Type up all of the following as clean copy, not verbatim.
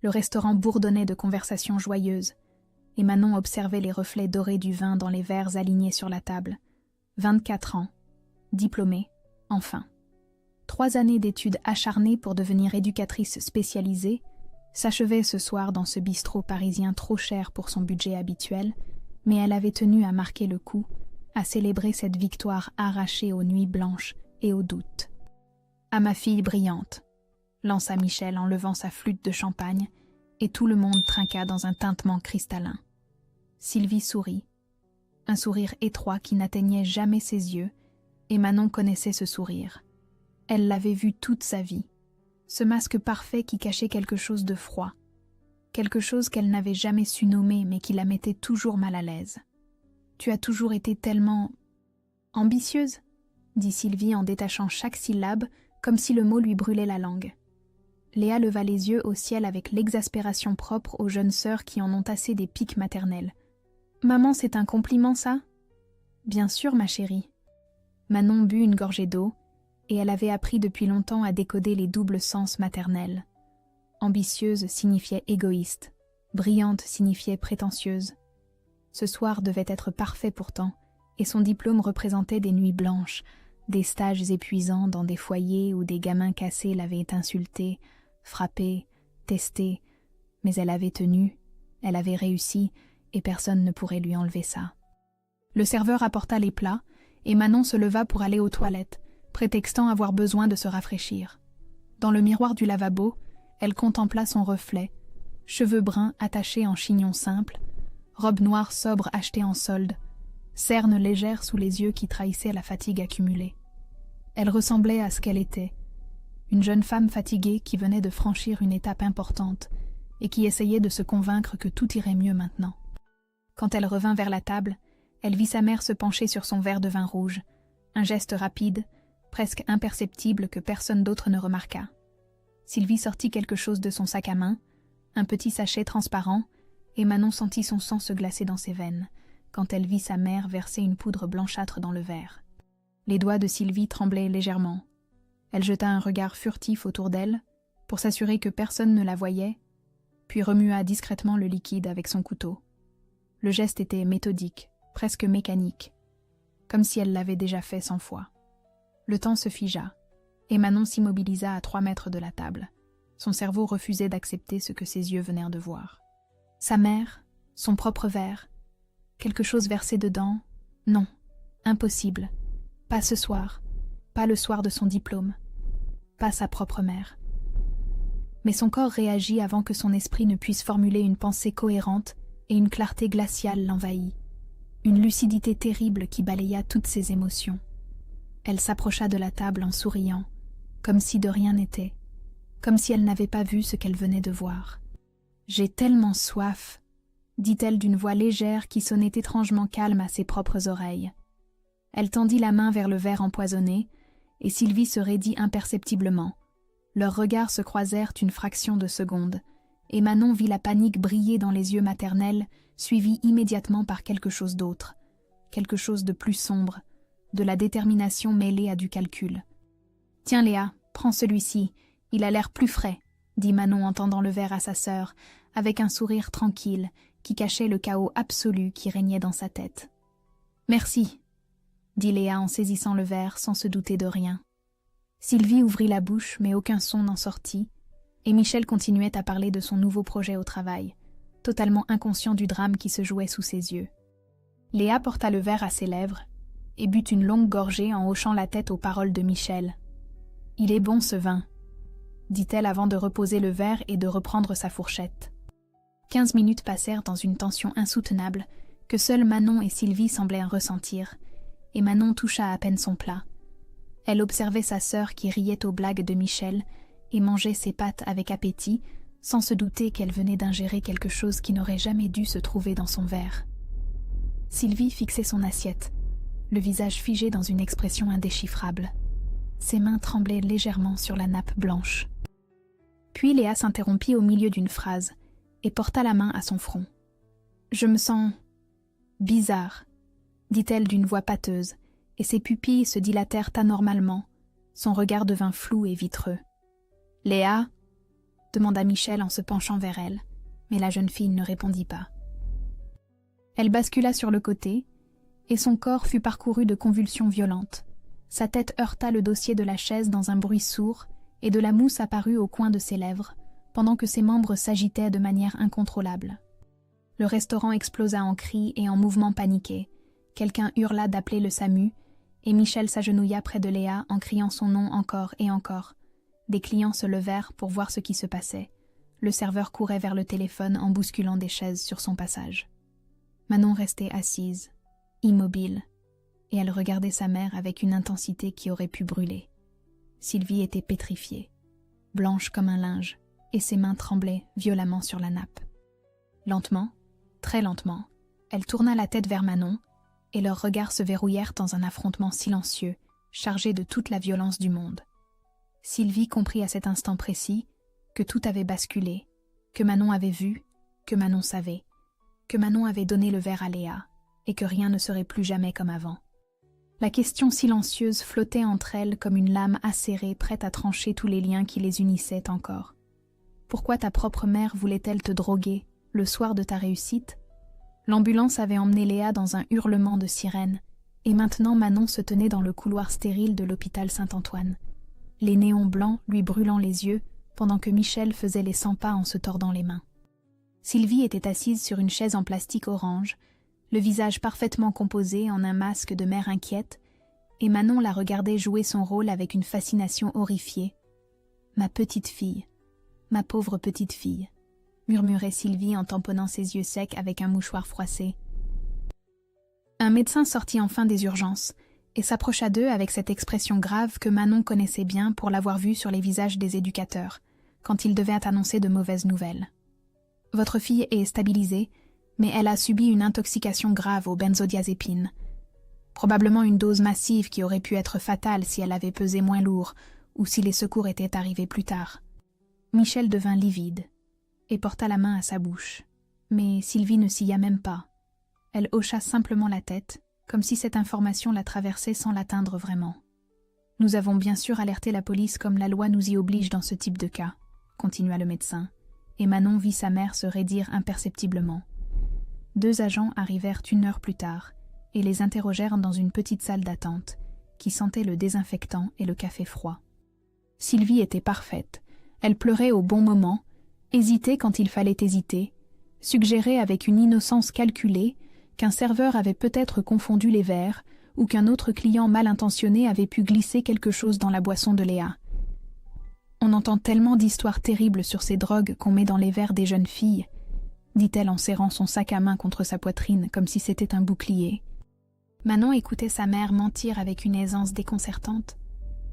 Le restaurant bourdonnait de conversations joyeuses, et Manon observait les reflets dorés du vin dans les verres alignés sur la table. 24 ans, diplômée, enfin. 3 années d'études acharnées pour devenir éducatrice spécialisée s'achevaient ce soir dans ce bistrot parisien trop cher pour son budget habituel, mais elle avait tenu à marquer le coup, à célébrer cette victoire arrachée aux nuits blanches et aux doutes. « À ma fille brillante !» lança Michel en levant sa flûte de champagne, et tout le monde trinqua dans un tintement cristallin. Sylvie sourit, un sourire étroit qui n'atteignait jamais ses yeux, et Manon connaissait ce sourire. Elle l'avait vu toute sa vie, ce masque parfait qui cachait quelque chose de froid, quelque chose qu'elle n'avait jamais su nommer mais qui la mettait toujours mal à l'aise. « Tu as toujours été tellement... ambitieuse ?» dit Sylvie en détachant chaque syllabe comme si le mot lui brûlait la langue. Léa leva les yeux au ciel avec l'exaspération propre aux jeunes sœurs qui en ont assez des piques maternelles. « Maman, c'est un compliment, ça ?»« Bien sûr, ma chérie. » Manon but une gorgée d'eau, et elle avait appris depuis longtemps à décoder les doubles sens maternels. Ambitieuse signifiait égoïste, brillante signifiait prétentieuse. Ce soir devait être parfait pourtant, et son diplôme représentait des nuits blanches, des stages épuisants dans des foyers où des gamins cassés l'avaient insultée, frappée, testée, mais elle avait tenu, elle avait réussi, et personne ne pourrait lui enlever ça. Le serveur apporta les plats, et Manon se leva pour aller aux toilettes, prétextant avoir besoin de se rafraîchir. Dans le miroir du lavabo, elle contempla son reflet, cheveux bruns attachés en chignon simple, robe noire sobre achetée en solde, cernes légères sous les yeux qui trahissaient la fatigue accumulée. Elle ressemblait à ce qu'elle était, une jeune femme fatiguée qui venait de franchir une étape importante et qui essayait de se convaincre que tout irait mieux maintenant. Quand elle revint vers la table, elle vit sa mère se pencher sur son verre de vin rouge, un geste rapide, presque imperceptible que personne d'autre ne remarqua. Sylvie sortit quelque chose de son sac à main, un petit sachet transparent, et Manon sentit son sang se glacer dans ses veines, quand elle vit sa mère verser une poudre blanchâtre dans le verre. Les doigts de Sylvie tremblaient légèrement. Elle jeta un regard furtif autour d'elle, pour s'assurer que personne ne la voyait, puis remua discrètement le liquide avec son couteau. Le geste était méthodique, presque mécanique, comme si elle l'avait déjà fait 100 fois. Le temps se figea, et Manon s'immobilisa à 3 mètres de la table. Son cerveau refusait d'accepter ce que ses yeux venèrent de voir. Sa mère, son propre verre, quelque chose versé dedans, non, impossible, pas ce soir, pas le soir de son diplôme, pas sa propre mère. Mais son corps réagit avant que son esprit ne puisse formuler une pensée cohérente et une clarté glaciale l'envahit, une lucidité terrible qui balaya toutes ses émotions. Elle s'approcha de la table en souriant, comme si de rien n'était, comme si elle n'avait pas vu ce qu'elle venait de voir. « J'ai tellement soif !» dit-elle d'une voix légère qui sonnait étrangement calme à ses propres oreilles. Elle tendit la main vers le verre empoisonné, et Sylvie se raidit imperceptiblement. Leurs regards se croisèrent une fraction de seconde, et Manon vit la panique briller dans les yeux maternels, suivie immédiatement par quelque chose d'autre, quelque chose de plus sombre, de la détermination mêlée à du calcul. « Tiens Léa, prends celui-ci, il a l'air plus frais », dit Manon en tendant le verre à sa sœur, avec un sourire tranquille qui cachait le chaos absolu qui régnait dans sa tête. « Merci », dit Léa en saisissant le verre sans se douter de rien. Sylvie ouvrit la bouche, mais aucun son n'en sortit, et Michel continuait à parler de son nouveau projet au travail, totalement inconscient du drame qui se jouait sous ses yeux. Léa porta le verre à ses lèvres et but une longue gorgée en hochant la tête aux paroles de Michel. « Il est bon ce vin », dit-elle avant de reposer le verre et de reprendre sa fourchette. 15 minutes passèrent dans une tension insoutenable que seuls Manon et Sylvie semblaient ressentir, et Manon toucha à peine son plat. Elle observait sa sœur qui riait aux blagues de Michel et mangeait ses pâtes avec appétit, sans se douter qu'elle venait d'ingérer quelque chose qui n'aurait jamais dû se trouver dans son verre. Sylvie fixait son assiette, le visage figé dans une expression indéchiffrable. Ses mains tremblaient légèrement sur la nappe blanche. Puis Léa s'interrompit au milieu d'une phrase et porta la main à son front. « Je me sens bizarre », dit-elle d'une voix pâteuse, et ses pupilles se dilatèrent anormalement, son regard devint flou et vitreux. « Léa » demanda Michel en se penchant vers elle, mais la jeune fille ne répondit pas. Elle bascula sur le côté, et son corps fut parcouru de convulsions violentes. Sa tête heurta le dossier de la chaise dans un bruit sourd, et de la mousse apparut au coin de ses lèvres, pendant que ses membres s'agitaient de manière incontrôlable. Le restaurant explosa en cris et en mouvements paniqués. Quelqu'un hurla d'appeler le SAMU, et Michel s'agenouilla près de Léa en criant son nom encore et encore. Des clients se levèrent pour voir ce qui se passait. Le serveur courait vers le téléphone en bousculant des chaises sur son passage. Manon restait assise, immobile, et elle regardait sa mère avec une intensité qui aurait pu brûler. Sylvie était pétrifiée, blanche comme un linge, et ses mains tremblaient violemment sur la nappe. Lentement, très lentement, elle tourna la tête vers Manon, et leurs regards se verrouillèrent dans un affrontement silencieux, chargé de toute la violence du monde. Sylvie comprit à cet instant précis que tout avait basculé, que Manon avait vu, que Manon savait, que Manon avait donné le verre à Léa, et que rien ne serait plus jamais comme avant. La question silencieuse flottait entre elles comme une lame acérée prête à trancher tous les liens qui les unissaient encore. Pourquoi ta propre mère voulait-elle te droguer le soir de ta réussite? L'ambulance avait emmené Léa dans un hurlement de sirène, et maintenant Manon se tenait dans le couloir stérile de l'hôpital Saint-Antoine, les néons blancs lui brûlant les yeux pendant que Michel faisait les 100 pas en se tordant les mains. Sylvie était assise sur une chaise en plastique orange, le visage parfaitement composé en un masque de mère inquiète, et Manon la regardait jouer son rôle avec une fascination horrifiée. « Ma petite fille, ma pauvre petite fille », murmurait Sylvie en tamponnant ses yeux secs avec un mouchoir froissé. Un médecin sortit enfin des urgences et s'approcha d'eux avec cette expression grave que Manon connaissait bien pour l'avoir vue sur les visages des éducateurs, quand ils devaient annoncer de mauvaises nouvelles. « Votre fille est stabilisée, mais elle a subi une intoxication grave aux benzodiazépines. Probablement une dose massive qui aurait pu être fatale si elle avait pesé moins lourd ou si les secours étaient arrivés plus tard. » Michel devint livide et porta la main à sa bouche. Mais Sylvie ne s'y même pas. Elle hocha simplement la tête, comme si cette information la traversait sans l'atteindre vraiment. « Nous avons bien sûr alerté la police comme la loi nous y oblige dans ce type de cas, » continua le médecin, et Manon vit sa mère se raidir imperceptiblement. 2 agents arrivèrent 1 heure plus tard et les interrogèrent dans une petite salle d'attente qui sentait le désinfectant et le café froid. Sylvie était parfaite. Elle pleurait au bon moment, hésitait quand il fallait hésiter, suggérait avec une innocence calculée qu'un serveur avait peut-être confondu les verres ou qu'un autre client mal intentionné avait pu glisser quelque chose dans la boisson de Léa. On entend tellement d'histoires terribles sur ces drogues qu'on met dans les verres des jeunes filles, dit-elle en serrant son sac à main contre sa poitrine comme si c'était un bouclier. Manon écoutait sa mère mentir avec une aisance déconcertante,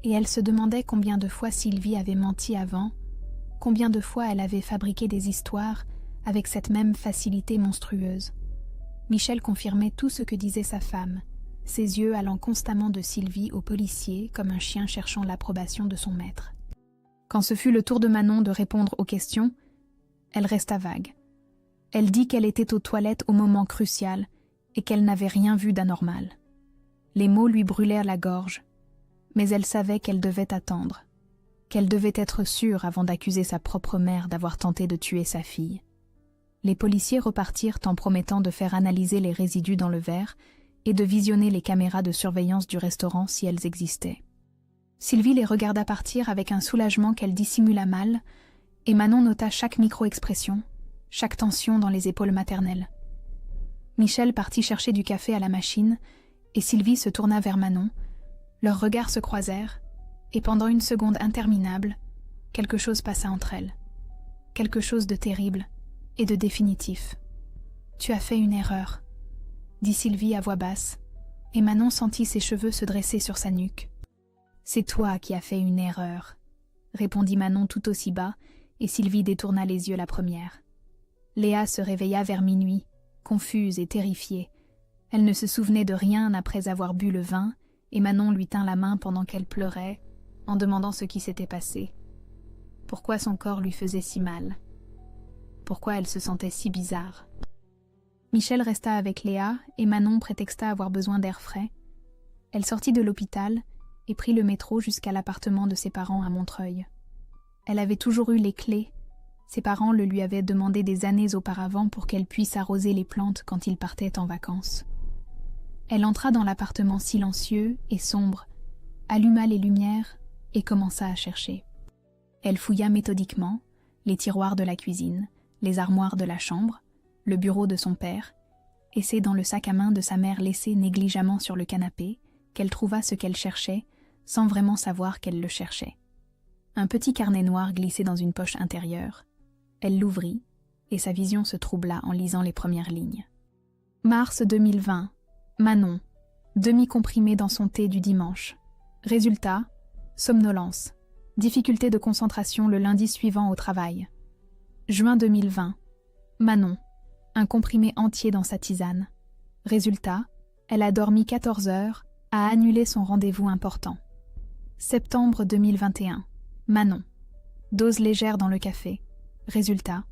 et elle se demandait combien de fois Sylvie avait menti avant, combien de fois elle avait fabriqué des histoires avec cette même facilité monstrueuse. Michel confirmait tout ce que disait sa femme, ses yeux allant constamment de Sylvie au policier comme un chien cherchant l'approbation de son maître. Quand ce fut le tour de Manon de répondre aux questions, elle resta vague. Elle dit qu'elle était aux toilettes au moment crucial et qu'elle n'avait rien vu d'anormal. Les mots lui brûlèrent la gorge, mais elle savait qu'elle devait attendre, qu'elle devait être sûre avant d'accuser sa propre mère d'avoir tenté de tuer sa fille. Les policiers repartirent en promettant de faire analyser les résidus dans le verre et de visionner les caméras de surveillance du restaurant si elles existaient. Sylvie les regarda partir avec un soulagement qu'elle dissimula mal, et Manon nota chaque micro-expression, chaque tension dans les épaules maternelles. Michel partit chercher du café à la machine, et Sylvie se tourna vers Manon. Leurs regards se croisèrent, et pendant une seconde interminable, quelque chose passa entre elles. Quelque chose de terrible et de définitif. « Tu as fait une erreur », dit Sylvie à voix basse, et Manon sentit ses cheveux se dresser sur sa nuque. « C'est toi qui as fait une erreur », répondit Manon tout aussi bas, et Sylvie détourna les yeux la première. Léa se réveilla vers minuit, confuse et terrifiée. Elle ne se souvenait de rien après avoir bu le vin, et Manon lui tint la main pendant qu'elle pleurait, en demandant ce qui s'était passé. Pourquoi son corps lui faisait si mal? Pourquoi elle se sentait si bizarre? Michel resta avec Léa, et Manon prétexta avoir besoin d'air frais. Elle sortit de l'hôpital et prit le métro jusqu'à l'appartement de ses parents à Montreuil. Elle avait toujours eu les clés Ses parents le lui avaient demandé des années auparavant pour qu'elle puisse arroser les plantes quand il partait en vacances. Elle entra dans l'appartement silencieux et sombre, alluma les lumières et commença à chercher. Elle fouilla méthodiquement les tiroirs de la cuisine, les armoires de la chambre, le bureau de son père, et c'est dans le sac à main de sa mère laissé négligemment sur le canapé qu'elle trouva ce qu'elle cherchait sans vraiment savoir qu'elle le cherchait. Un petit carnet noir glissé dans une poche intérieure. Elle l'ouvrit et sa vision se troubla en lisant les premières lignes. Mars 2020. Manon. Demi-comprimé dans son thé du dimanche. Résultat, somnolence. Difficulté de concentration le lundi suivant au travail. Juin 2020. Manon. Un comprimé entier dans sa tisane. Résultat, elle a dormi 14 heures, a annulé son rendez-vous important. Septembre 2021. Manon. Dose légère dans le café. Résultat,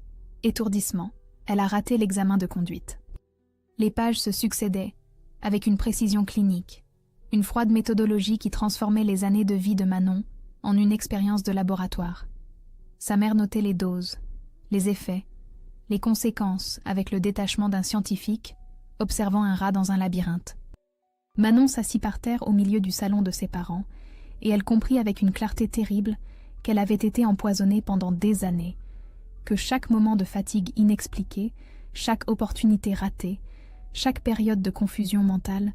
étourdissement. Elle a raté l'examen de conduite. Les pages se succédaient, avec une précision clinique, une froide méthodologie qui transformait les années de vie de Manon en une expérience de laboratoire. Sa mère notait les doses, les effets, les conséquences avec le détachement d'un scientifique observant un rat dans un labyrinthe. Manon s'assit par terre au milieu du salon de ses parents et elle comprit avec une clarté terrible qu'elle avait été empoisonnée pendant des années, que chaque moment de fatigue inexpliquée, chaque opportunité ratée, chaque période de confusion mentale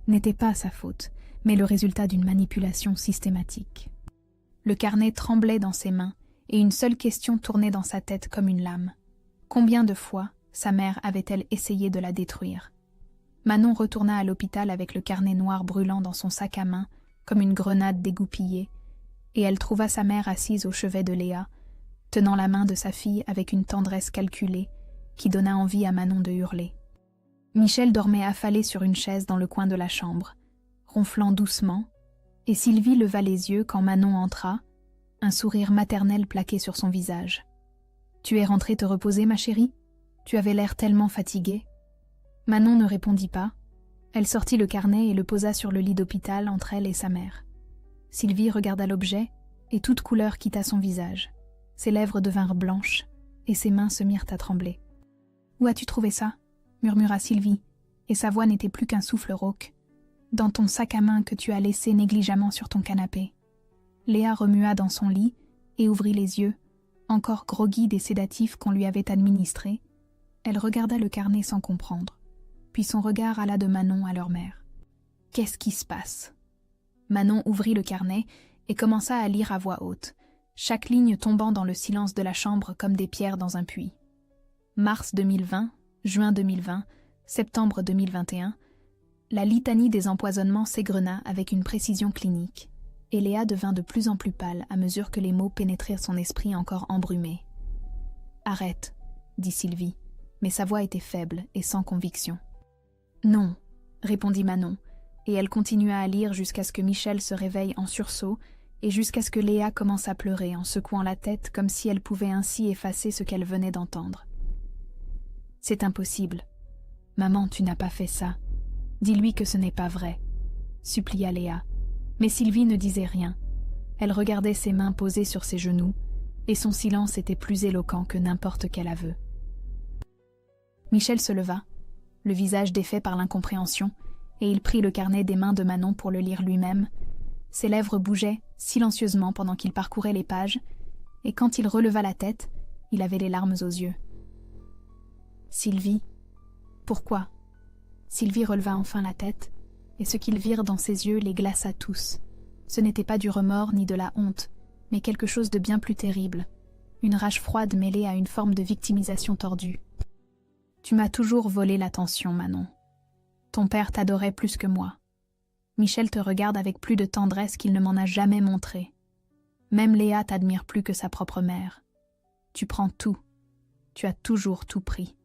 n'était pas sa faute, mais le résultat d'une manipulation systématique. Le carnet tremblait dans ses mains et une seule question tournait dans sa tête comme une lame. Combien de fois sa mère avait-elle essayé de la détruire? Manon retourna à l'hôpital avec le carnet noir brûlant dans son sac à main comme une grenade dégoupillée, et elle trouva sa mère assise au chevet de Léa, tenant la main de sa fille avec une tendresse calculée qui donna envie à Manon de hurler. Michel dormait affalé sur une chaise dans le coin de la chambre, ronflant doucement, et Sylvie leva les yeux quand Manon entra, un sourire maternel plaqué sur son visage. « Tu es rentrée te reposer, ma chérie? Tu avais l'air tellement fatiguée. » Manon ne répondit pas. Elle sortit le carnet et le posa sur le lit d'hôpital entre elle et sa mère. Sylvie regarda l'objet et toute couleur quitta son visage. Ses lèvres devinrent blanches et ses mains se mirent à trembler. « Où as-tu trouvé ça ?» murmura Sylvie, et sa voix n'était plus qu'un souffle rauque. « Dans ton sac à main que tu as laissé négligemment sur ton canapé. » Léa remua dans son lit et ouvrit les yeux, encore groggy des sédatifs qu'on lui avait administrés. Elle regarda le carnet sans comprendre, puis son regard alla de Manon à leur mère. « Qu'est-ce qui se passe ?» Manon ouvrit le carnet et commença à lire à voix haute, chaque ligne tombant dans le silence de la chambre comme des pierres dans un puits. Mars 2020, juin 2020, septembre 2021, la litanie des empoisonnements s'égrena avec une précision clinique, et Léa devint de plus en plus pâle à mesure que les mots pénétrèrent son esprit encore embrumé. « Arrête, » dit Sylvie, mais sa voix était faible et sans conviction. « Non, » répondit Manon, et elle continua à lire jusqu'à ce que Michel se réveille en sursaut et jusqu'à ce que Léa commence à pleurer en secouant la tête comme si elle pouvait ainsi effacer ce qu'elle venait d'entendre. « C'est impossible. Maman, tu n'as pas fait ça. Dis-lui que ce n'est pas vrai, » supplia Léa. Mais Sylvie ne disait rien. Elle regardait ses mains posées sur ses genoux, et son silence était plus éloquent que n'importe quel aveu. Michel se leva, le visage défait par l'incompréhension, et il prit le carnet des mains de Manon pour le lire lui-même. Ses lèvres bougeaient silencieusement pendant qu'il parcourait les pages, et quand il releva la tête, il avait les larmes aux yeux. « Sylvie, pourquoi ?» Sylvie releva enfin la tête, et ce qu'ils virent dans ses yeux les glaça tous. Ce n'était pas du remords ni de la honte, mais quelque chose de bien plus terrible, une rage froide mêlée à une forme de victimisation tordue. « Tu m'as toujours volé l'attention, Manon. Ton père t'adorait plus que moi. Michel te regarde avec plus de tendresse qu'il ne m'en a jamais montré. Même Léa t'admire plus que sa propre mère. Tu prends tout. Tu as toujours tout pris. »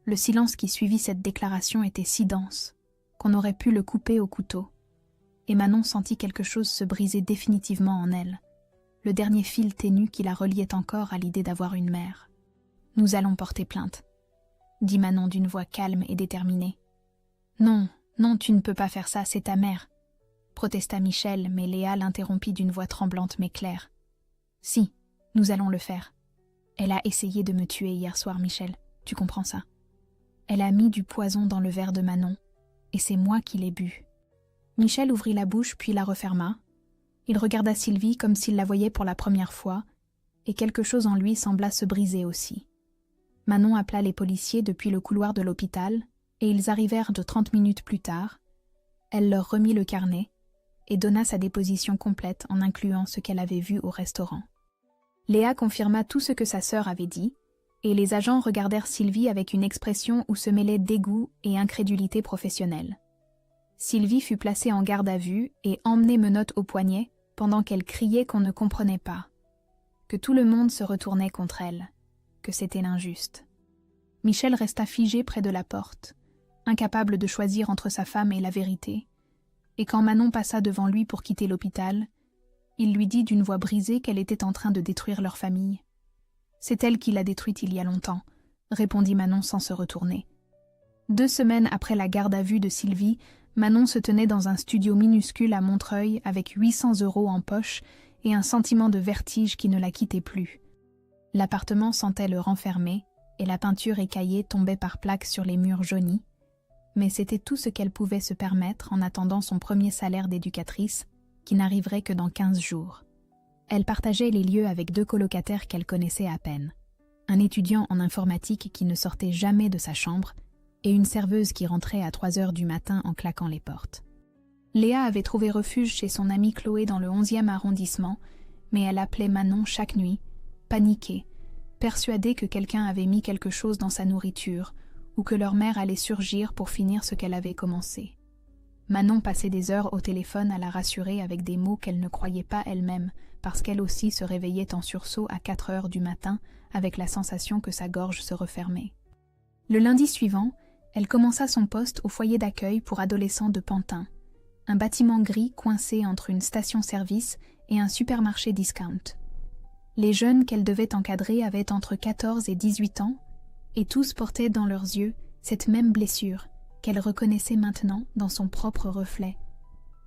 Le silence qui suivit cette déclaration était si dense qu'on aurait pu le couper au couteau. Et Manon sentit quelque chose se briser définitivement en elle, le dernier fil ténu qui la reliait encore à l'idée d'avoir une mère. « Nous allons porter plainte, » dit Manon d'une voix calme et déterminée. « Non, non, tu ne peux pas faire ça, c'est ta mère, » protesta Michel, mais Léa l'interrompit d'une voix tremblante mais claire. « Si, nous allons le faire. Elle a essayé de me tuer hier soir, Michel. Tu comprends ça? Elle a mis du poison dans le verre de Manon, et c'est moi qui l'ai bu. Michel ouvrit la bouche puis la referma. Il regarda Sylvie comme s'il la voyait pour la première fois, et quelque chose en lui sembla se briser aussi. Manon appela les policiers depuis le couloir de l'hôpital, et ils arrivèrent de 30 minutes plus tard. Elle leur remit le carnet et donna sa déposition complète en incluant ce qu'elle avait vu au restaurant. Léa confirma tout ce que sa sœur avait dit, et les agents regardèrent Sylvie avec une expression où se mêlaient dégoût et incrédulité professionnelle. Sylvie fut placée en garde à vue et emmenée menottes au poignet pendant qu'elle criait qu'on ne comprenait pas, que tout le monde se retournait contre elle, que c'était l'injuste. Michel resta figé près de la porte, incapable de choisir entre sa femme et la vérité, et quand Manon passa devant lui pour quitter l'hôpital, il lui dit d'une voix brisée qu'elle était en train de détruire leur famille. « C'est elle qui l'a détruite il y a longtemps », répondit Manon sans se retourner. 2 semaines après la garde à vue de Sylvie, Manon se tenait dans un studio minuscule à Montreuil avec 800 € en poche et un sentiment de vertige qui ne la quittait plus. L'appartement sentait le renfermer et la peinture écaillée tombait par plaques sur les murs jaunis, mais c'était tout ce qu'elle pouvait se permettre en attendant son premier salaire d'éducatrice, qui n'arriverait que dans 15 jours. Elle partageait les lieux avec 2 colocataires qu'elle connaissait à peine. Un étudiant en informatique qui ne sortait jamais de sa chambre et une serveuse qui rentrait à 3 heures du matin en claquant les portes. Léa avait trouvé refuge chez son amie Chloé dans le 11e arrondissement, mais elle appelait Manon chaque nuit, paniquée, persuadée que quelqu'un avait mis quelque chose dans sa nourriture ou que leur mère allait surgir pour finir ce qu'elle avait commencé. Manon passait des heures au téléphone à la rassurer avec des mots qu'elle ne croyait pas elle-même, parce qu'elle aussi se réveillait en sursaut à 4 heures du matin avec la sensation que sa gorge se refermait. Le lundi suivant, elle commença son poste au foyer d'accueil pour adolescents de Pantin, un bâtiment gris coincé entre une station-service et un supermarché discount. Les jeunes qu'elle devait encadrer avaient entre 14 et 18 ans, et tous portaient dans leurs yeux cette même blessure qu'elle reconnaissait maintenant dans son propre reflet,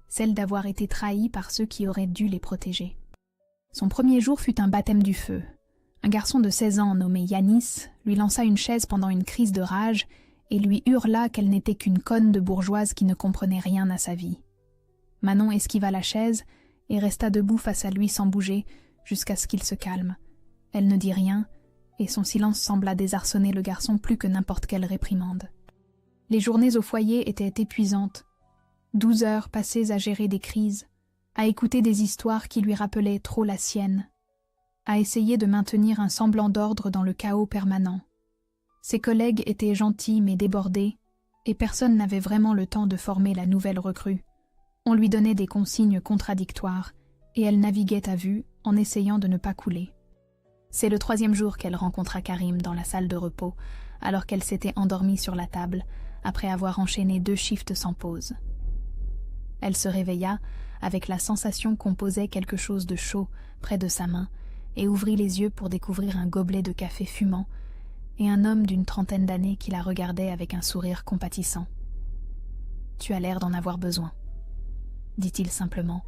celle d'avoir été trahie par ceux qui auraient dû les protéger. Son premier jour fut un baptême du feu. Un garçon de 16 ans nommé Yanis lui lança une chaise pendant une crise de rage et lui hurla qu'elle n'était qu'une conne de bourgeoise qui ne comprenait rien à sa vie. Manon esquiva la chaise et resta debout face à lui sans bouger jusqu'à ce qu'il se calme. Elle ne dit rien, et son silence sembla désarçonner le garçon plus que n'importe quelle réprimande. Les journées au foyer étaient épuisantes. 12 heures passées à gérer des crises, à écouter des histoires qui lui rappelaient trop la sienne, à essayer de maintenir un semblant d'ordre dans le chaos permanent. Ses collègues étaient gentils mais débordés, et personne n'avait vraiment le temps de former la nouvelle recrue. On lui donnait des consignes contradictoires, et elle naviguait à vue en essayant de ne pas couler. C'est le 3e jour qu'elle rencontra Karim dans la salle de repos, alors qu'elle s'était endormie sur la table, après avoir enchaîné 2 shifts sans pause. Elle se réveilla avec la sensation qu'on posait quelque chose de chaud près de sa main et ouvrit les yeux pour découvrir un gobelet de café fumant et un homme d'une 30aine d'années qui la regardait avec un sourire compatissant. « Tu as l'air d'en avoir besoin », dit-il simplement,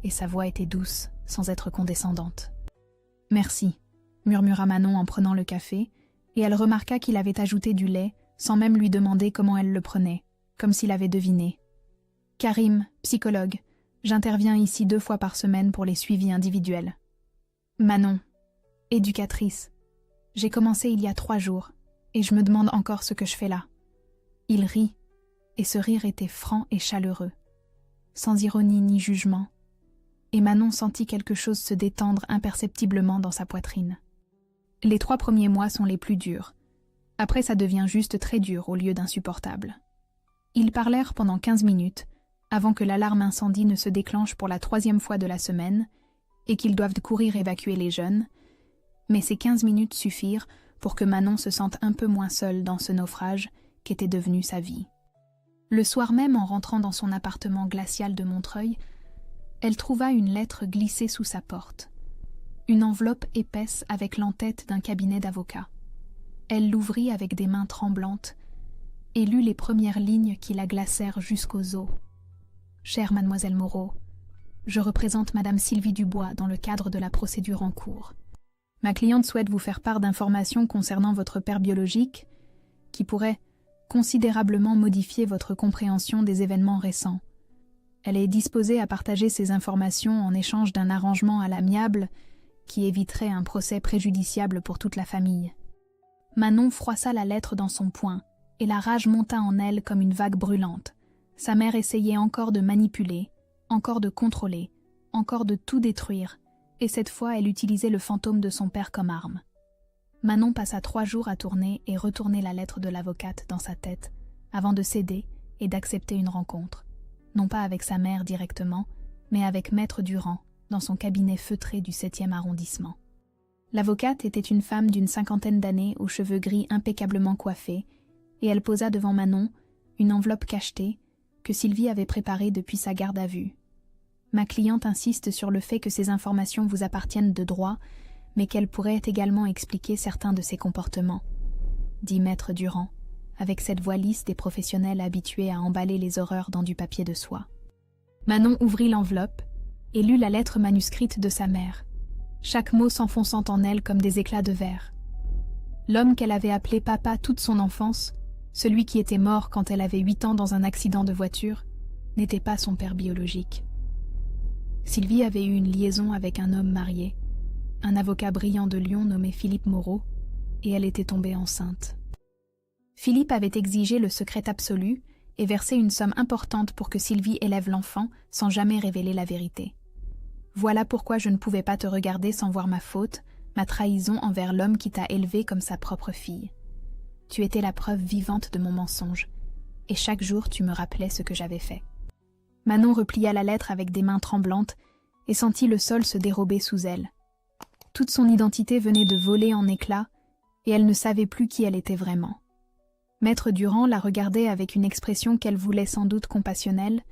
et sa voix était douce, sans être condescendante. « Merci », murmura Manon en prenant le café, et elle remarqua qu'il avait ajouté du lait sans même lui demander comment elle le prenait, comme s'il avait deviné. « Karim, psychologue, j'interviens ici 2 fois par semaine pour les suivis individuels. »« Manon, éducatrice. J'ai commencé il y a 3 jours, et je me demande encore ce que je fais là. » Il rit, et ce rire était franc et chaleureux, sans ironie ni jugement, et Manon sentit quelque chose se détendre imperceptiblement dans sa poitrine. Les 3 premiers mois sont les plus durs. Après, ça devient juste très dur au lieu d'insupportable. Ils parlèrent pendant 15 minutes, avant que l'alarme incendie ne se déclenche pour la 3e fois de la semaine, et qu'ils doivent courir évacuer les jeunes, mais ces 15 minutes suffirent pour que Manon se sente un peu moins seule dans ce naufrage qu'était devenu sa vie. Le soir même, en rentrant dans son appartement glacial de Montreuil, elle trouva une lettre glissée sous sa porte. Une enveloppe épaisse avec l'entête d'un cabinet d'avocats. Elle l'ouvrit avec des mains tremblantes et lut les premières lignes qui la glacèrent jusqu'aux os. « Chère mademoiselle Moreau, je représente madame Sylvie Dubois dans le cadre de la procédure en cours. Ma cliente souhaite vous faire part d'informations concernant votre père biologique qui pourraient considérablement modifier votre compréhension des événements récents. Elle est disposée à partager ces informations en échange d'un arrangement à l'amiable qui éviterait un procès préjudiciable pour toute la famille. Manon froissa la lettre dans son poing, et la rage monta en elle comme une vague brûlante. Sa mère essayait encore de manipuler, encore de contrôler, encore de tout détruire, et cette fois elle utilisait le fantôme de son père comme arme. Manon passa 3 jours à tourner et retourner la lettre de l'avocate dans sa tête, avant de céder et d'accepter une rencontre, non pas avec sa mère directement, mais avec Maître Durand, dans son cabinet feutré du 7e arrondissement. L'avocate était une femme d'une 50aine d'années aux cheveux gris impeccablement coiffés, et elle posa devant Manon une enveloppe cachetée que Sylvie avait préparée depuis sa garde à vue. Ma cliente insiste sur le fait que ces informations vous appartiennent de droit, mais qu'elles pourraient également expliquer certains de ses comportements, dit Maître Durand, avec cette voix lisse des professionnels habitués à emballer les horreurs dans du papier de soie. Manon ouvrit l'enveloppe et lut la lettre manuscrite de sa mère, chaque mot s'enfonçant en elle comme des éclats de verre. L'homme qu'elle avait appelé papa toute son enfance, celui qui était mort quand elle avait 8 ans dans un accident de voiture, n'était pas son père biologique. Sylvie avait eu une liaison avec un homme marié, un avocat brillant de Lyon nommé Philippe Moreau, et elle était tombée enceinte. Philippe avait exigé le secret absolu et versé une somme importante pour que Sylvie élève l'enfant sans jamais révéler la vérité. Voilà pourquoi je ne pouvais pas te regarder sans voir ma faute, ma trahison envers l'homme qui t'a élevée comme sa propre fille. Tu étais la preuve vivante de mon mensonge, et chaque jour tu me rappelais ce que j'avais fait. Manon replia la lettre avec des mains tremblantes et sentit le sol se dérober sous elle. Toute son identité venait de voler en éclats, et elle ne savait plus qui elle était vraiment. Maître Durand la regardait avec une expression qu'elle voulait sans doute compassionnelle,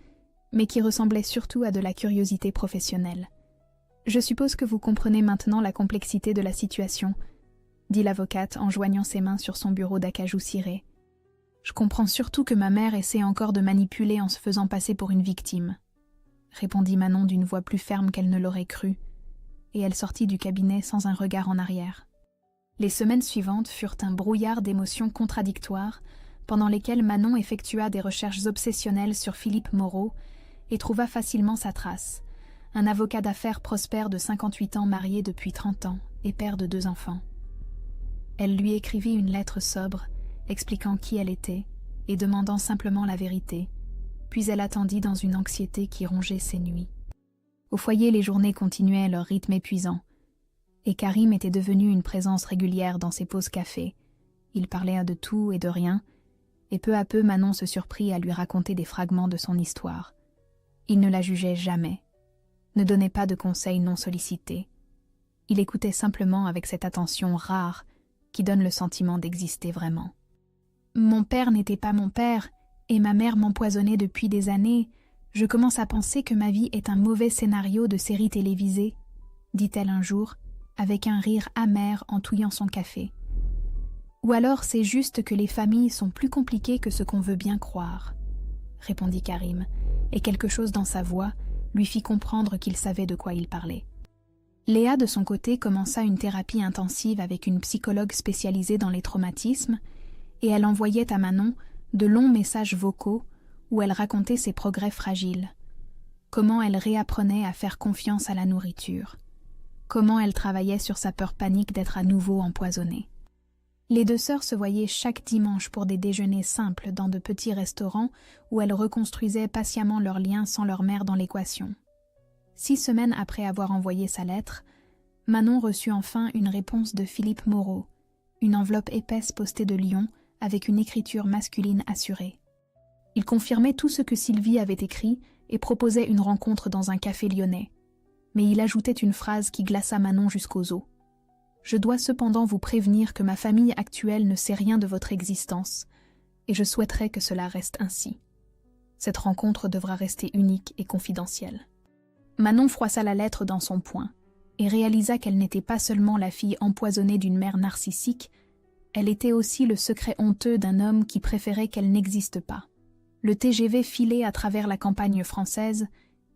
mais qui ressemblait surtout à de la curiosité professionnelle. « Je suppose que vous comprenez maintenant la complexité de la situation », dit l'avocate en joignant ses mains sur son bureau d'acajou ciré. « Je comprends surtout que ma mère essaie encore de manipuler en se faisant passer pour une victime », répondit Manon d'une voix plus ferme qu'elle ne l'aurait cru, et elle sortit du cabinet sans un regard en arrière. Les semaines suivantes furent un brouillard d'émotions contradictoires, pendant lesquelles Manon effectua des recherches obsessionnelles sur Philippe Moreau et trouva facilement sa trace, un avocat d'affaires prospère de 58 ans marié depuis 30 ans et père de 2 enfants. Elle lui écrivit une lettre sobre, expliquant qui elle était et demandant simplement la vérité, puis elle attendit dans une anxiété qui rongeait ses nuits. Au foyer, les journées continuaient leur rythme épuisant, et Karim était devenu une présence régulière dans ses pauses café. Il parlait de tout et de rien, et peu à peu Manon se surprit à lui raconter des fragments de son histoire. Il ne la jugeait jamais, ne donnait pas de conseils non sollicités. Il écoutait simplement avec cette attention rare qui donne le sentiment d'exister vraiment. « Mon père n'était pas mon père, et ma mère m'empoisonnait depuis des années. Je commence à penser que ma vie est un mauvais scénario de série télévisée, » dit-elle un jour, avec un rire amer en touillant son café. « Ou alors c'est juste que les familles sont plus compliquées que ce qu'on veut bien croire, » répondit Karim, et quelque chose dans sa voix lui fit comprendre qu'il savait de quoi il parlait. Léa, de son côté, commença une thérapie intensive avec une psychologue spécialisée dans les traumatismes, et elle envoyait à Manon de longs messages vocaux où elle racontait ses progrès fragiles, comment elle réapprenait à faire confiance à la nourriture, comment elle travaillait sur sa peur panique d'être à nouveau empoisonnée. Les 2 sœurs se voyaient chaque dimanche pour des déjeuners simples dans de petits restaurants où elles reconstruisaient patiemment leurs liens sans leur mère dans l'équation. 6 semaines après avoir envoyé sa lettre, Manon reçut enfin une réponse de Philippe Moreau, une enveloppe épaisse postée de Lyon avec une écriture masculine assurée. Il confirmait tout ce que Sylvie avait écrit et proposait une rencontre dans un café lyonnais. Mais il ajoutait une phrase qui glaça Manon jusqu'aux os. « Je dois cependant vous prévenir que ma famille actuelle ne sait rien de votre existence, et je souhaiterais que cela reste ainsi. Cette rencontre devra rester unique et confidentielle. » Manon froissa la lettre dans son poing et réalisa qu'elle n'était pas seulement la fille empoisonnée d'une mère narcissique, elle était aussi le secret honteux d'un homme qui préférait qu'elle n'existe pas. Le TGV filait à travers la campagne française,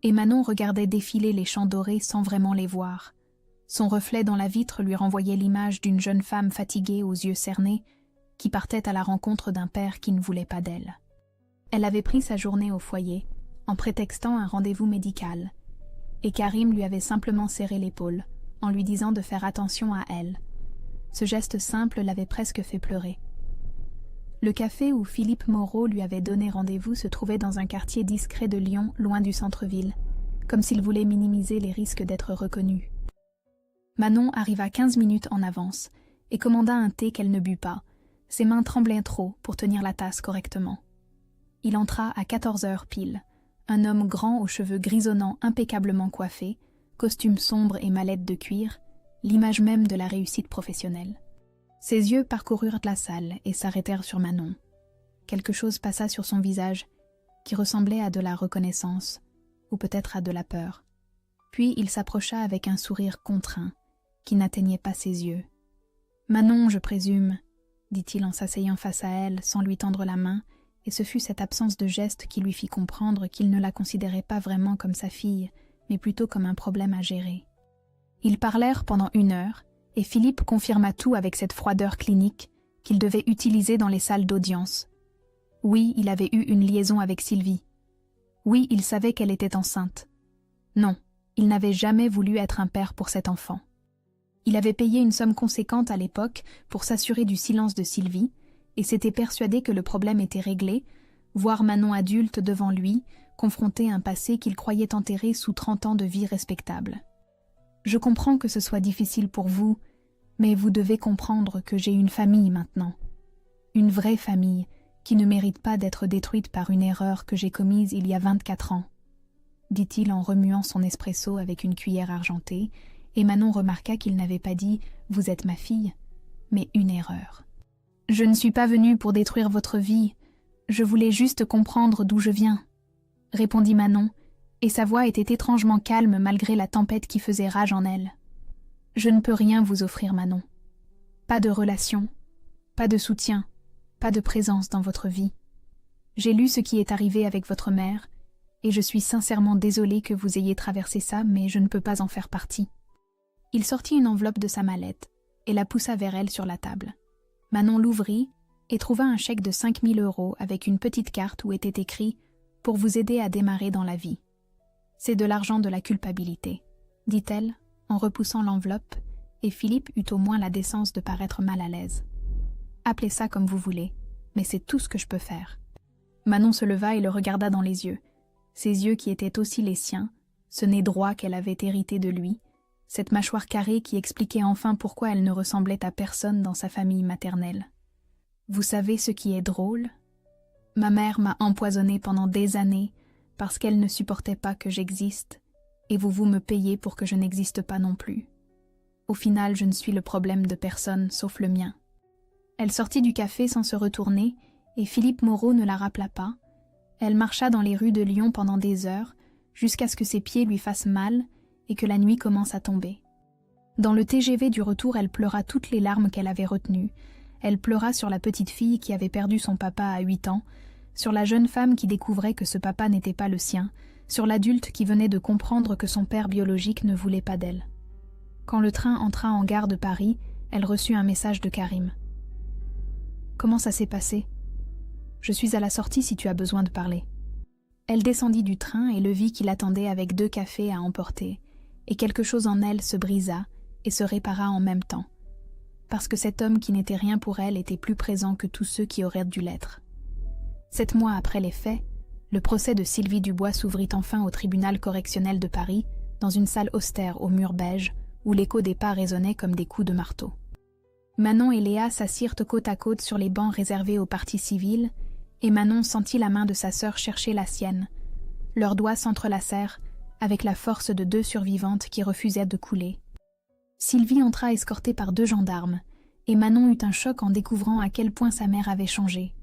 et Manon regardait défiler les champs dorés sans vraiment les voir. Son reflet dans la vitre lui renvoyait l'image d'une jeune femme fatiguée aux yeux cernés qui partait à la rencontre d'un père qui ne voulait pas d'elle. Elle avait pris sa journée au foyer en prétextant un rendez-vous médical, et Karim lui avait simplement serré l'épaule en lui disant de faire attention à elle. Ce geste simple l'avait presque fait pleurer. Le café où Philippe Moreau lui avait donné rendez-vous se trouvait dans un quartier discret de Lyon, loin du centre-ville, comme s'il voulait minimiser les risques d'être reconnu. Manon arriva 15 minutes en avance et commanda un thé qu'elle ne but pas. Ses mains tremblaient trop pour tenir la tasse correctement. Il entra à 14 heures pile, un homme grand aux cheveux grisonnants impeccablement coiffés, costume sombre et mallette de cuir, l'image même de la réussite professionnelle. Ses yeux parcoururent la salle et s'arrêtèrent sur Manon. Quelque chose passa sur son visage, qui ressemblait à de la reconnaissance, ou peut-être à de la peur. Puis il s'approcha avec un sourire contraint, qui n'atteignait pas ses yeux. « Manon, je présume », dit-il en s'asseyant face à elle sans lui tendre la main, et ce fut cette absence de geste qui lui fit comprendre qu'il ne la considérait pas vraiment comme sa fille, mais plutôt comme un problème à gérer. Ils parlèrent pendant 1 heure, et Philippe confirma tout avec cette froideur clinique qu'il devait utiliser dans les salles d'audience. Oui, il avait eu une liaison avec Sylvie. Oui, il savait qu'elle était enceinte. Non, il n'avait jamais voulu être un père pour cet enfant. Il avait payé une somme conséquente à l'époque pour s'assurer du silence de Sylvie, et s'était persuadé que le problème était réglé, voir Manon adulte devant lui, confronté à un passé qu'il croyait enterré sous 30 ans de vie respectable. Je comprends que ce soit difficile pour vous, mais vous devez comprendre que j'ai une famille maintenant. Une vraie famille qui ne mérite pas d'être détruite par une erreur que j'ai commise il y a 24 ans, dit-il en remuant son espresso avec une cuillère argentée, et Manon remarqua qu'il n'avait pas dit « Vous êtes ma fille », mais une erreur. « Je ne suis pas venue pour détruire votre vie, je voulais juste comprendre d'où je viens », répondit Manon, et sa voix était étrangement calme malgré la tempête qui faisait rage en elle. « Je ne peux rien vous offrir, Manon. Pas de relation, pas de soutien, pas de présence dans votre vie. J'ai lu ce qui est arrivé avec votre mère, et je suis sincèrement désolée que vous ayez traversé ça, mais je ne peux pas en faire partie. » Il sortit une enveloppe de sa mallette et la poussa vers elle sur la table. Manon l'ouvrit et trouva un chèque de 5 000 € avec une petite carte où était écrit « Pour vous aider à démarrer dans la vie. C'est de l'argent de la culpabilité », dit-elle en repoussant l'enveloppe, et Philippe eut au moins la décence de paraître mal à l'aise. « Appelez ça comme vous voulez, mais c'est tout ce que je peux faire. » Manon se leva et le regarda dans les yeux. Ses yeux qui étaient aussi les siens, ce nez droit qu'elle avait hérité de lui, cette mâchoire carrée qui expliquait enfin pourquoi elle ne ressemblait à personne dans sa famille maternelle. « Vous savez ce qui est drôle ? Ma mère m'a empoisonnée pendant des années parce qu'elle ne supportait pas que j'existe, et vous me payez pour que je n'existe pas non plus. Au final, je ne suis le problème de personne sauf le mien. » Elle sortit du café sans se retourner, et Philippe Moreau ne la rappela pas. Elle marcha dans les rues de Lyon pendant des heures, jusqu'à ce que ses pieds lui fassent mal et que la nuit commence à tomber. Dans le TGV du retour, elle pleura toutes les larmes qu'elle avait retenues. Elle pleura sur la petite fille qui avait perdu son papa à 8 ans, sur la jeune femme qui découvrait que ce papa n'était pas le sien, sur l'adulte qui venait de comprendre que son père biologique ne voulait pas d'elle. Quand le train entra en gare de Paris, elle reçut un message de Karim. « Comment ça s'est passé ? Je suis à la sortie si tu as besoin de parler. » Elle descendit du train et le vit qui l'attendait avec 2 cafés à emporter, et quelque chose en elle se brisa et se répara en même temps, parce que cet homme qui n'était rien pour elle était plus présent que tous ceux qui auraient dû l'être. 7 mois après les faits, le procès de Sylvie Dubois s'ouvrit enfin au tribunal correctionnel de Paris, dans une salle austère aux murs beiges, où l'écho des pas résonnait comme des coups de marteau. Manon et Léa s'assirent côte à côte sur les bancs réservés aux parties civiles, et Manon sentit la main de sa sœur chercher la sienne. Leurs doigts s'entrelacèrent, avec la force de 2 survivantes qui refusaient de couler. Sylvie entra escortée par 2 gendarmes, et Manon eut un choc en découvrant à quel point sa mère avait changé.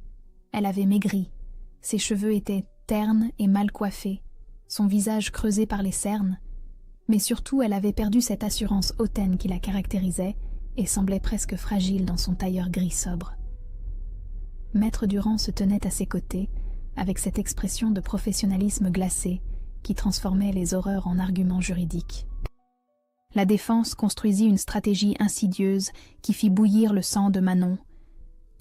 Elle avait maigri, ses cheveux étaient ternes et mal coiffés, son visage creusé par les cernes, mais surtout elle avait perdu cette assurance hautaine qui la caractérisait et semblait presque fragile dans son tailleur gris sobre. Maître Durand se tenait à ses côtés, avec cette expression de professionnalisme glacé qui transformait les horreurs en arguments juridiques. La défense construisit une stratégie insidieuse qui fit bouillir le sang de Manon.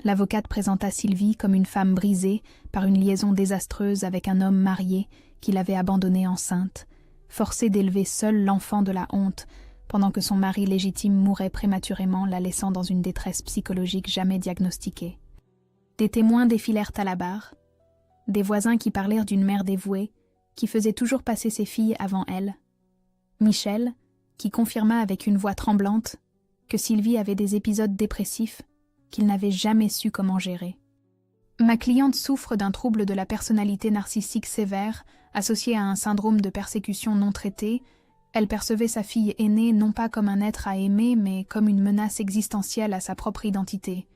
L'avocate présenta Sylvie comme une femme brisée par une liaison désastreuse avec un homme marié qui l'avait abandonnée enceinte, forcée d'élever seule l'enfant de la honte, pendant que son mari légitime mourait prématurément, la laissant dans une détresse psychologique jamais diagnostiquée. Des témoins défilèrent à la barre, des voisins qui parlèrent d'une mère dévouée, qui faisait toujours passer ses filles avant elle. Michel, qui confirma avec une voix tremblante que Sylvie avait des épisodes dépressifs qu'il n'avait jamais su comment gérer. Ma cliente souffre d'un trouble de la personnalité narcissique sévère, associé à un syndrome de persécution non traité. Elle percevait sa fille aînée non pas comme un être à aimer, mais comme une menace existentielle à sa propre identité,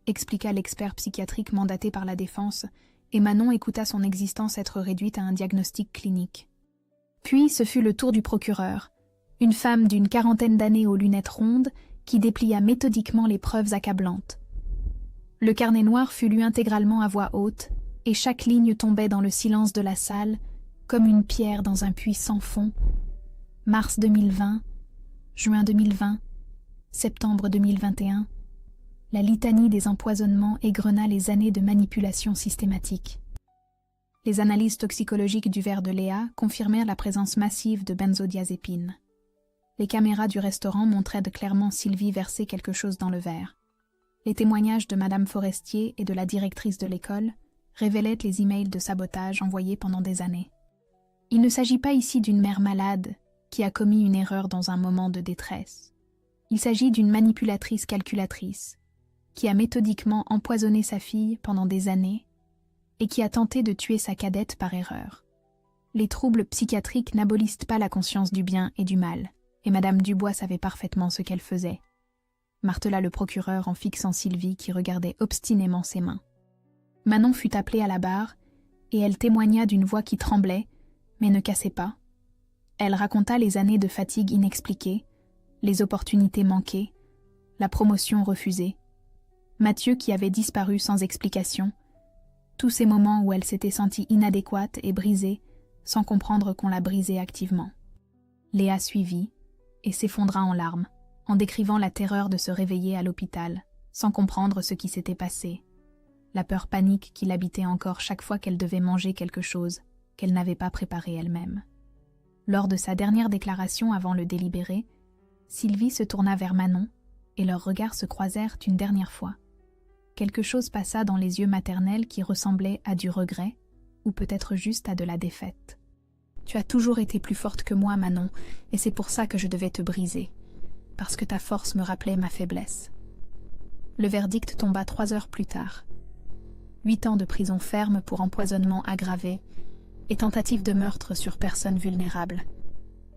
expliqua l'expert psychiatrique mandaté par la défense, et Manon écouta son existence être réduite à un diagnostic clinique. Puis ce fut le tour du procureur, une femme d'une quarantaine d'années aux lunettes rondes qui déplia méthodiquement les preuves accablantes. Le carnet noir fut lu intégralement à voix haute, et chaque ligne tombait dans le silence de la salle, comme une pierre dans un puits sans fond. Mars 2020, juin 2020, septembre 2021, la litanie des empoisonnements égrena les années de manipulation systématique. Les analyses toxicologiques du verre de Léa confirmèrent la présence massive de benzodiazépines. Les caméras du restaurant montraient clairement Sylvie verser quelque chose dans le verre. Les témoignages de Madame Forestier et de la directrice de l'école révélaient les emails de sabotage envoyés pendant des années. Il ne s'agit pas ici d'une mère malade qui a commis une erreur dans un moment de détresse. Il s'agit d'une manipulatrice calculatrice qui a méthodiquement empoisonné sa fille pendant des années et qui a tenté de tuer sa cadette par erreur. Les troubles psychiatriques n'abolissent pas la conscience du bien et du mal, et Madame Dubois savait parfaitement ce qu'elle faisait, martela le procureur en fixant Sylvie qui regardait obstinément ses mains. Manon fut appelée à la barre, et elle témoigna d'une voix qui tremblait, mais ne cassait pas. Elle raconta les années de fatigue inexpliquée, les opportunités manquées, la promotion refusée, Mathieu qui avait disparu sans explication, tous ces moments où elle s'était sentie inadéquate et brisée, sans comprendre qu'on la brisait activement. Léa suivit et s'effondra en larmes, en décrivant la terreur de se réveiller à l'hôpital, sans comprendre ce qui s'était passé, la peur panique qui l'habitait encore chaque fois qu'elle devait manger quelque chose qu'elle n'avait pas préparé elle-même. Lors de sa dernière déclaration avant le délibéré, Sylvie se tourna vers Manon et leurs regards se croisèrent une dernière fois. Quelque chose passa dans les yeux maternels qui ressemblaient à du regret, ou peut-être juste à de la défaite. « Tu as toujours été plus forte que moi, Manon, et c'est pour ça que je devais te briser, parce que ta force me rappelait ma faiblesse. » Le verdict tomba 3 heures plus tard. 8 ans de prison ferme pour empoisonnement aggravé et tentative de meurtre sur personne vulnérable,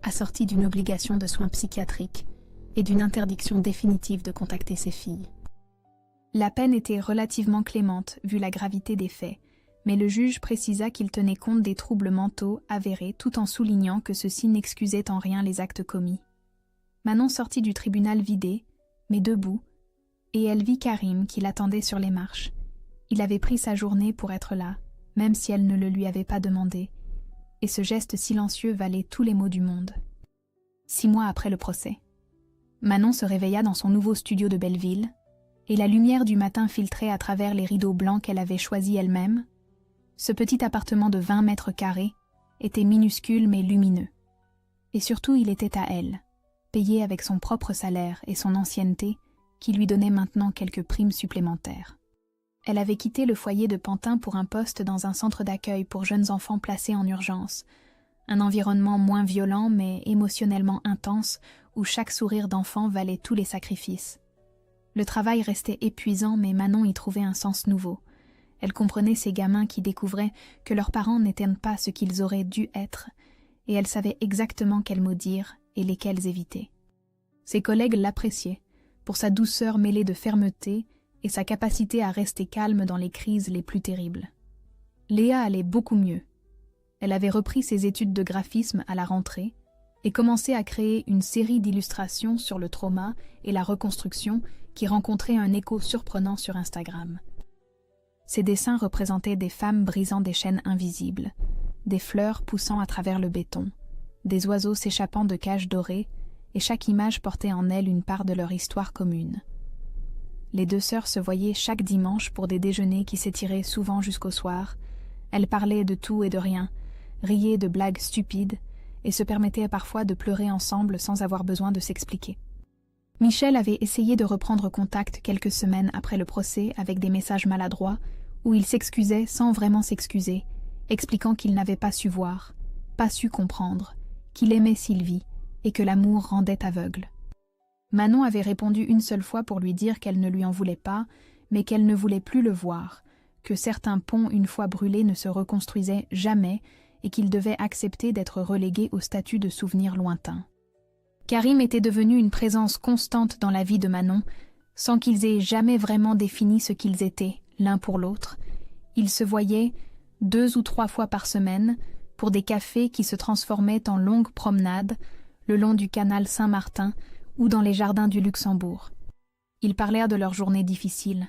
assortie d'une obligation de soins psychiatriques et d'une interdiction définitive de contacter ses filles. La peine était relativement clémente vu la gravité des faits, mais le juge précisa qu'il tenait compte des troubles mentaux avérés tout en soulignant que ceux-ci n'excusaient en rien les actes commis. Manon sortit du tribunal vidé, mais debout, et elle vit Karim qui l'attendait sur les marches. Il avait pris sa journée pour être là, même si elle ne le lui avait pas demandé, et ce geste silencieux valait tous les maux du monde. 6 mois après le procès, Manon se réveilla dans son nouveau studio de Belleville, et la lumière du matin filtrait à travers les rideaux blancs qu'elle avait choisis elle-même. Ce petit appartement de 20 mètres carrés était minuscule mais lumineux. Et surtout, il était à elle, payé avec son propre salaire et son ancienneté, qui lui donnait maintenant quelques primes supplémentaires. Elle avait quitté le foyer de Pantin pour un poste dans un centre d'accueil pour jeunes enfants placés en urgence, un environnement moins violent mais émotionnellement intense où chaque sourire d'enfant valait tous les sacrifices. Le travail restait épuisant, mais Manon y trouvait un sens nouveau. Elle comprenait ces gamins qui découvraient que leurs parents n'étaient pas ce qu'ils auraient dû être, et elle savait exactement quels mots dire et lesquels éviter. Ses collègues l'appréciaient, pour sa douceur mêlée de fermeté et sa capacité à rester calme dans les crises les plus terribles. Léa allait beaucoup mieux. Elle avait repris ses études de graphisme à la rentrée et commencé à créer une série d'illustrations sur le trauma et la reconstruction qui rencontraient un écho surprenant sur Instagram. Ces dessins représentaient des femmes brisant des chaînes invisibles, des fleurs poussant à travers le béton, des oiseaux s'échappant de cages dorées et chaque image portait en elle une part de leur histoire commune. Les deux sœurs se voyaient chaque dimanche pour des déjeuners qui s'étiraient souvent jusqu'au soir. Elles parlaient de tout et de rien, riaient de blagues stupides et se permettaient parfois de pleurer ensemble sans avoir besoin de s'expliquer. Michel avait essayé de reprendre contact quelques semaines après le procès avec des messages maladroits où il s'excusait sans vraiment s'excuser, expliquant qu'il n'avait pas su voir, pas su comprendre, qu'il aimait Sylvie et que l'amour rendait aveugle. Manon avait répondu une seule fois pour lui dire qu'elle ne lui en voulait pas, mais qu'elle ne voulait plus le voir, que certains ponts une fois brûlés ne se reconstruisaient jamais et qu'il devait accepter d'être relégué au statut de souvenir lointain. Karim était devenu une présence constante dans la vie de Manon, sans qu'ils aient jamais vraiment défini ce qu'ils étaient, l'un pour l'autre. Ils se voyaient 2 ou 3 fois par semaine pour des cafés qui se transformaient en longues promenades le long du canal Saint-Martin ou dans les jardins du Luxembourg. Ils parlèrent de leurs journées difficiles,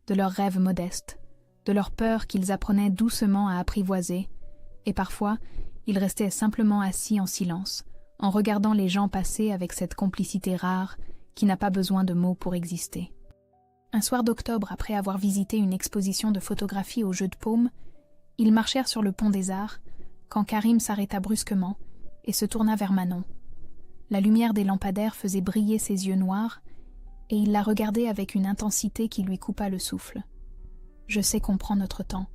de leurs rêves modestes, de leurs peurs qu'ils apprenaient doucement à apprivoiser, et parfois ils restaient simplement assis en silence, en regardant les gens passer avec cette complicité rare qui n'a pas besoin de mots pour exister. Un soir d'octobre, après avoir visité une exposition de photographie au Jeu de Paume, ils marchèrent sur le pont des Arts, quand Karim s'arrêta brusquement et se tourna vers Manon. La lumière des lampadaires faisait briller ses yeux noirs, et il la regardait avec une intensité qui lui coupa le souffle. « Je sais qu'on prend notre temps,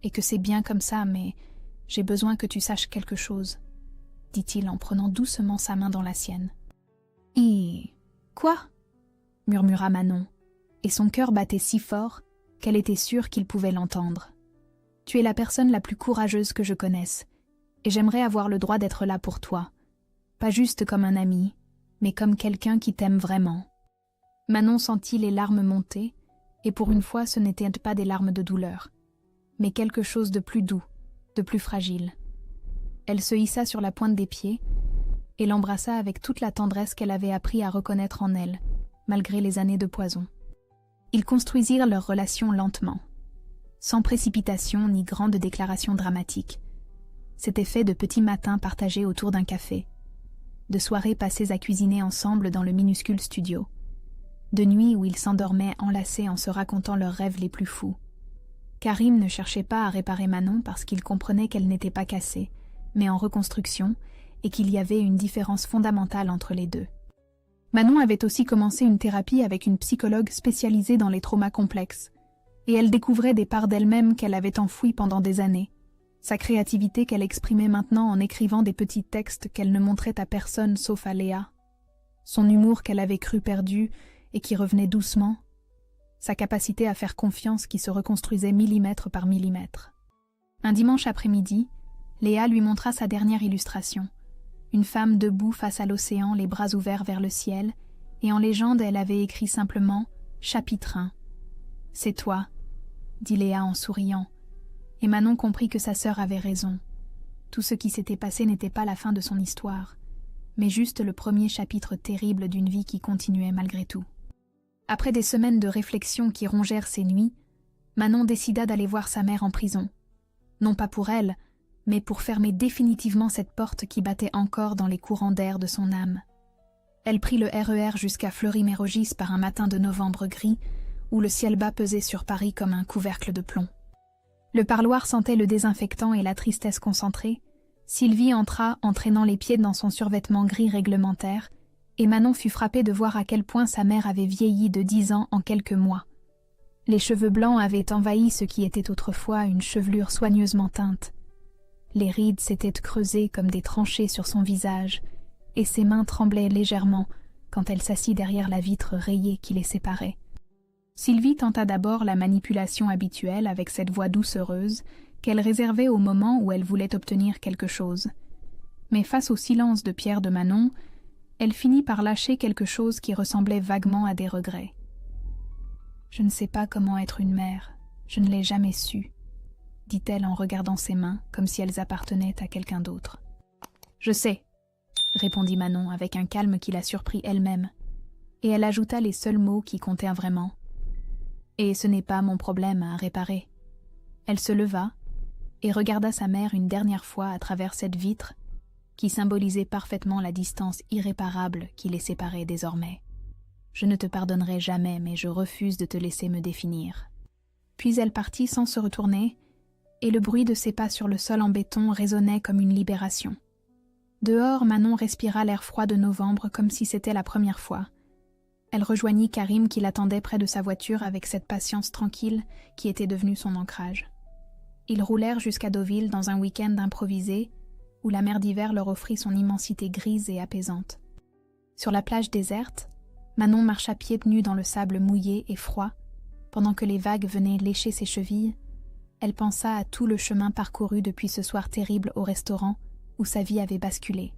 et que c'est bien comme ça, mais j'ai besoin que tu saches quelque chose, » dit-il en prenant doucement sa main dans la sienne. « Quoi ?» murmura Manon, et son cœur battait si fort qu'elle était sûre qu'il pouvait l'entendre. « Tu es la personne la plus courageuse que je connaisse, et j'aimerais avoir le droit d'être là pour toi, pas juste comme un ami, mais comme quelqu'un qui t'aime vraiment. » Manon sentit les larmes monter, et pour une fois ce n'étaient pas des larmes de douleur, mais quelque chose de plus doux, de plus fragile. Elle se hissa sur la pointe des pieds et l'embrassa avec toute la tendresse qu'elle avait appris à reconnaître en elle, malgré les années de poison. Ils construisirent leur relation lentement, sans précipitation ni grande déclaration dramatique. C'était fait de petits matins partagés autour d'un café, de soirées passées à cuisiner ensemble dans le minuscule studio, de nuits où ils s'endormaient enlacés en se racontant leurs rêves les plus fous. Karim ne cherchait pas à réparer Manon parce qu'il comprenait qu'elle n'était pas cassée, mais en reconstruction, et qu'il y avait une différence fondamentale entre les deux. Manon avait aussi commencé une thérapie avec une psychologue spécialisée dans les traumas complexes, et elle découvrait des parts d'elle-même qu'elle avait enfouies pendant des années, sa créativité qu'elle exprimait maintenant en écrivant des petits textes qu'elle ne montrait à personne sauf à Léa, son humour qu'elle avait cru perdu et qui revenait doucement, sa capacité à faire confiance qui se reconstruisait millimètre par millimètre. Un dimanche après-midi, Léa lui montra sa dernière illustration, une femme debout face à l'océan, les bras ouverts vers le ciel, et en légende elle avait écrit simplement « Chapitre 1 ». « C'est toi », dit Léa en souriant, et Manon comprit que sa sœur avait raison. Tout ce qui s'était passé n'était pas la fin de son histoire, mais juste le premier chapitre terrible d'une vie qui continuait malgré tout. Après des semaines de réflexion qui rongèrent ses nuits, Manon décida d'aller voir sa mère en prison. Non pas pour elle, mais pour fermer définitivement cette porte qui battait encore dans les courants d'air de son âme. Elle prit le RER jusqu'à Fleury-Mérogis par un matin de novembre gris, où le ciel bas pesait sur Paris comme un couvercle de plomb. Le parloir sentait le désinfectant et la tristesse concentrée. Sylvie entra en traînant les pieds dans son survêtement gris réglementaire, et Manon fut frappée de voir à quel point sa mère avait vieilli de 10 ans en quelques mois. Les cheveux blancs avaient envahi ce qui était autrefois une chevelure soigneusement teinte. Les rides s'étaient creusées comme des tranchées sur son visage, et ses mains tremblaient légèrement quand elle s'assit derrière la vitre rayée qui les séparait. Sylvie tenta d'abord la manipulation habituelle avec cette voix doucereuse qu'elle réservait au moment où elle voulait obtenir quelque chose. Mais face au silence de Pierre de Manon, elle finit par lâcher quelque chose qui ressemblait vaguement à des regrets. « Je ne sais pas comment être une mère, je ne l'ai jamais su », dit-elle en regardant ses mains comme si elles appartenaient à quelqu'un d'autre. « Je sais », répondit Manon avec un calme qui la surprit elle-même, et elle ajouta les seuls mots qui comptèrent vraiment. « Et ce n'est pas mon problème à réparer. » Elle se leva et regarda sa mère une dernière fois à travers cette vitre qui symbolisait parfaitement la distance irréparable qui les séparait désormais. « Je ne te pardonnerai jamais, mais je refuse de te laisser me définir. » Puis elle partit sans se retourner, et le bruit de ses pas sur le sol en béton résonnait comme une libération. Dehors, Manon respira l'air froid de novembre comme si c'était la première fois. Elle rejoignit Karim qui l'attendait près de sa voiture avec cette patience tranquille qui était devenue son ancrage. Ils roulèrent jusqu'à Deauville dans un week-end improvisé où la mer d'hiver leur offrit son immensité grise et apaisante. Sur la plage déserte, Manon marcha pieds nus dans le sable mouillé et froid. Pendant que les vagues venaient lécher ses chevilles, elle pensa à tout le chemin parcouru depuis ce soir terrible au restaurant où sa vie avait basculé.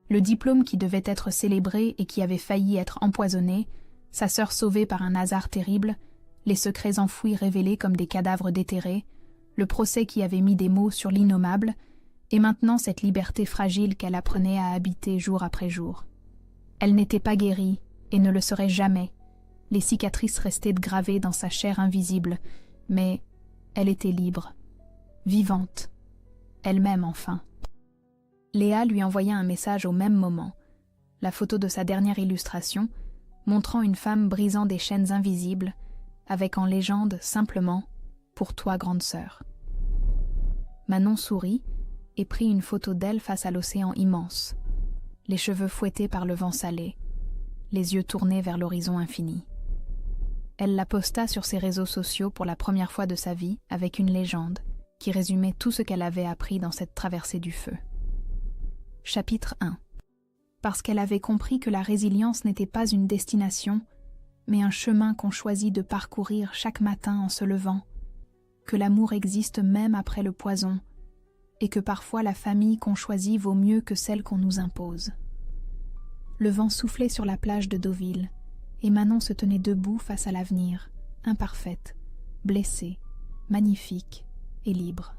Le diplôme qui devait être célébré et qui avait failli être empoisonné, sa sœur sauvée par un hasard terrible, les secrets enfouis révélés comme des cadavres déterrés, le procès qui avait mis des mots sur l'innommable, et maintenant cette liberté fragile qu'elle apprenait à habiter jour après jour. Elle n'était pas guérie et ne le serait jamais. Les cicatrices restaient gravées dans sa chair invisible, mais elle était libre, vivante, elle-même enfin. Léa lui envoya un message au même moment, la photo de sa dernière illustration, montrant une femme brisant des chaînes invisibles, avec en légende simplement « Pour toi, grande sœur ». Manon sourit et prit une photo d'elle face à l'océan immense, les cheveux fouettés par le vent salé, les yeux tournés vers l'horizon infini. Elle la posta sur ses réseaux sociaux pour la première fois de sa vie avec une légende qui résumait tout ce qu'elle avait appris dans cette traversée du feu. Chapitre 1. Parce qu'elle avait compris que la résilience n'était pas une destination, mais un chemin qu'on choisit de parcourir chaque matin en se levant, que l'amour existe même après le poison, et que parfois la famille qu'on choisit vaut mieux que celle qu'on nous impose. Le vent soufflait sur la plage de Deauville, et Manon se tenait debout face à l'avenir, imparfaite, blessée, magnifique et libre.